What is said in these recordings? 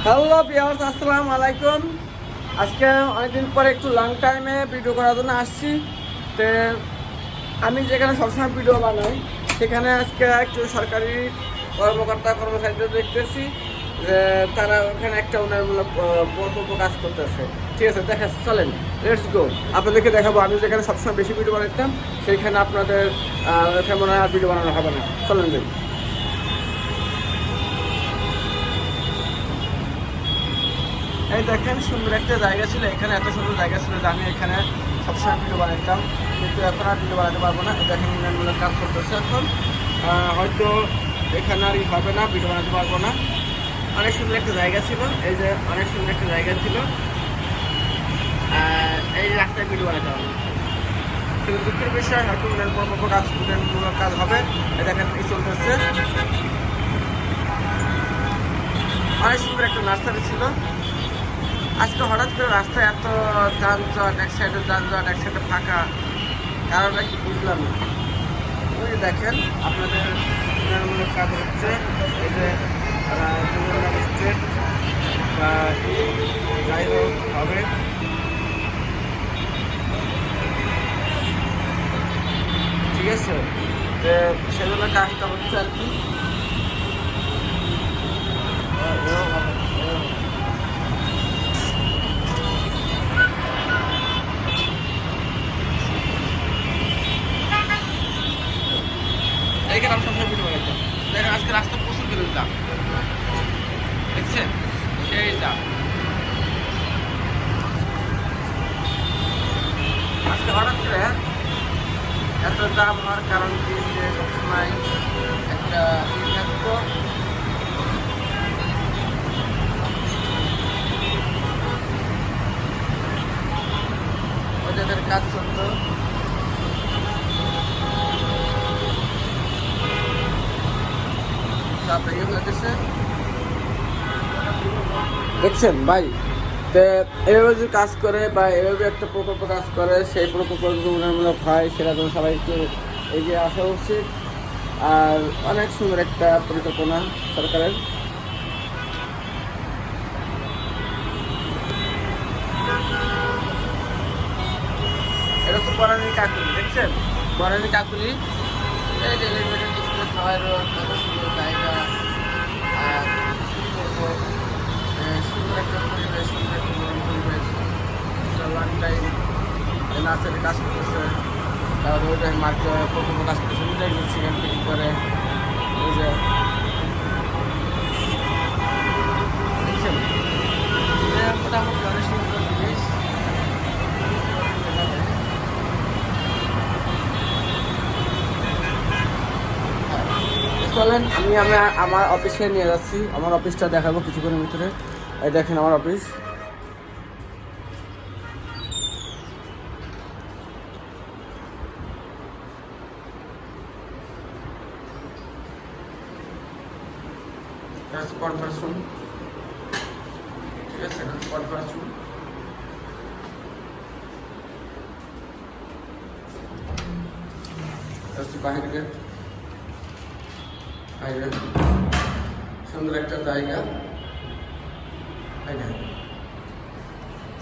Hello viewers, আসসালামু আলাইকুম। আজকে অনেকদিন পরে একটু লং টাইমে ভিডিও করার জন্য আসছি। তো আমি যেখানে সবসময় ভিডিও বানাই সেখানে আজকে একটু সরকারি কর্মকর্তা কর্মচারীদের দেখতেছি যে তারা ওখানে একটা উন্নয়নমূলক প্রকল্প কাজ করতেছে। ঠিক আছে, দেখা চলেন, লেটস গো। আপনাদেরকে দেখাবো আমি যেখানে সবসময় বেশি ভিডিও বানাতাম সেইখানে আপনাদের মনে হয় আর ভিডিও বানানো হবে না। চলেন দেখুন। এই দেখেন, সুন্দর একটা জায়গা ছিল, এখানে এত সুন্দর জায়গা ছিল যে আমি এখানে সবসময় ভিডিও বানাতাম, কিন্তু এখন আর ভিডিও বানাতে পারবো না। দেখেন উন্নয়নমূলক কাজ করতেছে এখন, হয়তো এখানে আর হবে না, ভিডিও বানাতে পারবো না। অনেক সুন্দর একটা জায়গা ছিল, এই যে অনেক সুন্দর একটা জায়গা ছিল, এই রাস্তায় ভিডিও বানাতে হবে। কিন্তু দুঃখের বিষয় হয়তো উন্নয়নমূলক কাজ হবে। এই দেখেন এই চলতেছে, অনেক সুন্দর একটা নার্সারি ছিল। আজকে হঠাৎ করে রাস্তায় এত যানজট, এক সাইডে যানজট এক সাইডে ফাঁকা, কারণটা কি বুঝলাম না। ওই দেখেন আপনাদের উন্নয়নমূলক কাজ হচ্ছে, এই যে স্টেট বা যাই হোক হবে, ঠিক আছে। সেজন্য কাজটা হচ্ছে আর কি। এইখানে আমি সবসময় ভিডিও বানাইতাম। দেখেন আজকে রাস্তা প্রচুর করে দাম, দেখছেন সেই দাম। আজকে হঠাৎ করে এত দাম হওয়ার কারণ কি, যে সবসময় একটা থাকতো, ওদের কাজ চলতো। দেখছেন ভাই, তো এভাবে যদি কাজ করে বা এভাবে একটা প্রকল্প কাজ করে, সেই প্রকল্প যদি উন্নয়নমূলক হয় সেটা জন্য সবাই একটু এগিয়ে আসা উচিত। আর অনেক সুন্দর একটা পরিকল্পনা সরকারের। এটা হচ্ছে বনানী কাকুলি, দেখছেন বনানী কাকুলি, এই যে সবাই কত সুন্দর জায়গা, আর সুন্দর একটা পরিবেশ, সুন্দর একটা পরিবেশ। লং টাইম নার্সারি কাজ করতেছে, তারপরে ওই টাইম মার্কেট প্রকল্প কাজ করতেছে, ওইটাই সেখান থেকে করে ওই যে দেখছেন মোটামুটি অনেক সুন্দর জিনিস। চলেন আমি আমার অফিসে নিয়ে যাচ্ছি, আমার অফিসটা দেখাবো কিছুক্ষণের ভিতরে। এই দেখেন আমার অফিস, কনফারেন্স রুম, ঠিক আছে, কনফারেন্স রুম। বাহির গেট, সুন্দর একটা জায়গা,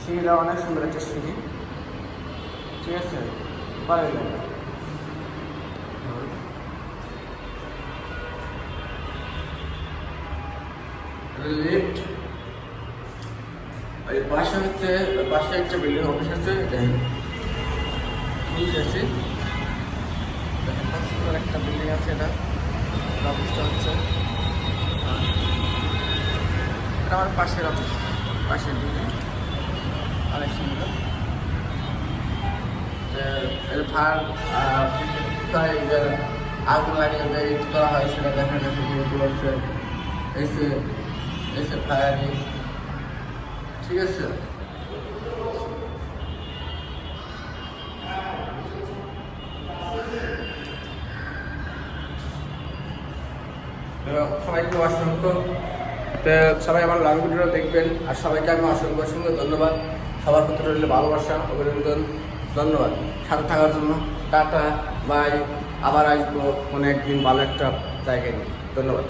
সিঁড়িটা অনেক সুন্দর একটা সিঁড়ি, ঠিক আছে। লিফট, ওই পাশে হচ্ছে পাশে একটা বিল্ডিং অফিস আছে, ঠিক আছে। সুন্দর একটা বিল্ডিং আছে, এটা অফিসটা হচ্ছে, এটা আমার পাশের অফিস, পাশের বিল্ডিং অনেক সুন্দর। ফায়ার আগুন লাগিয়ে যে ইট করা হয় সেটা দেখা গেছে, যেহেতু হচ্ছে এসে ফায়ারিং, ঠিক আছে। সবাইকে অসংখ্য, সবাই আমার লাইভ ভিডিওটা দেখবেন, আর সবাইকে আমি অসংখ্য অসংখ্য ধন্যবাদ। সবার প্রতি রইল ভালোবাসা, অভিনন্দন, ধন্যবাদ সাথে থাকার জন্য। টাটা বাই, আবার আসবো কোনো একদিন ভালো একটা জায়গায় নিয়ে। ধন্যবাদ।